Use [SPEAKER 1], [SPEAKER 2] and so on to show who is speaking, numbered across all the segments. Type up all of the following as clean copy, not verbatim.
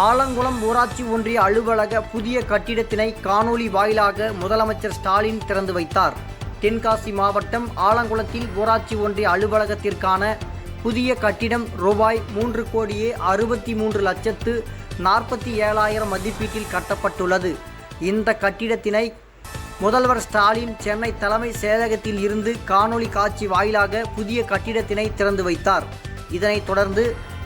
[SPEAKER 1] ஆலங்குளம் ஊராட்சி ஒன்றிய அலுவலக புதிய கட்டிடத்தினை காணொலி வாயிலாக முதலமைச்சர் ஸ்டாலின் திறந்து வைத்தார். தென்காசி மாவட்டம் ஆலங்குளத்தில் ஊராட்சி ஒன்றிய அலுவலகத்திற்கான புதிய கட்டிடம் ரூபாய் 3,63,47,000 மதிப்பீட்டில் கட்டப்பட்டுள்ளது. இந்த கட்டிடத்தினை முதல்வர் ஸ்டாலின் சென்னை தலைமை செயலகத்தில் இருந்து காணொலி காட்சி வாயிலாக புதிய கட்டிடத்தினை திறந்து வைத்தார். இதனைத் தொடர்ந்து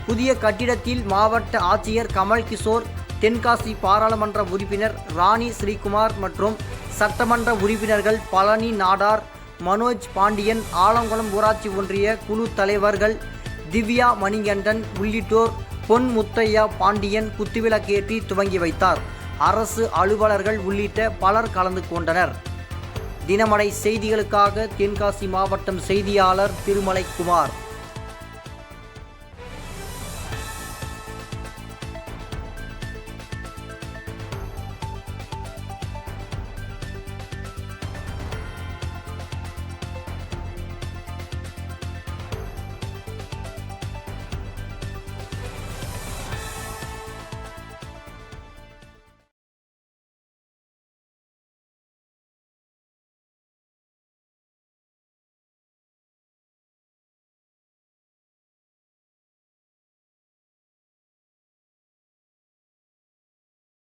[SPEAKER 1] புதிய கட்டிடத்தில் மாவட்ட ஆட்சியர் கமல் கிஷோர், தென்காசி பாராளுமன்ற உறுப்பினர் ராணி ஸ்ரீகுமார் மற்றும் சட்டமன்ற உறுப்பினர்கள் பழனி நாடார், மனோஜ் பாண்டியன், ஆலங்குளம் ஊராட்சி ஒன்றிய குழு தலைவர்கள் திவ்யா மணிகண்டன் உள்ளிட்டோர் பொன் முத்தையா பாண்டியன் குத்துவிளக்கேற்றி துவங்கி வைத்தார். அரசு அலுவலர்கள் உள்ளிட்ட பலர் கலந்து கொண்டனர். தினமடை செய்திகளுக்காக தென்காசி மாவட்டம் செய்தியாளர் திருமலைக்குமார்.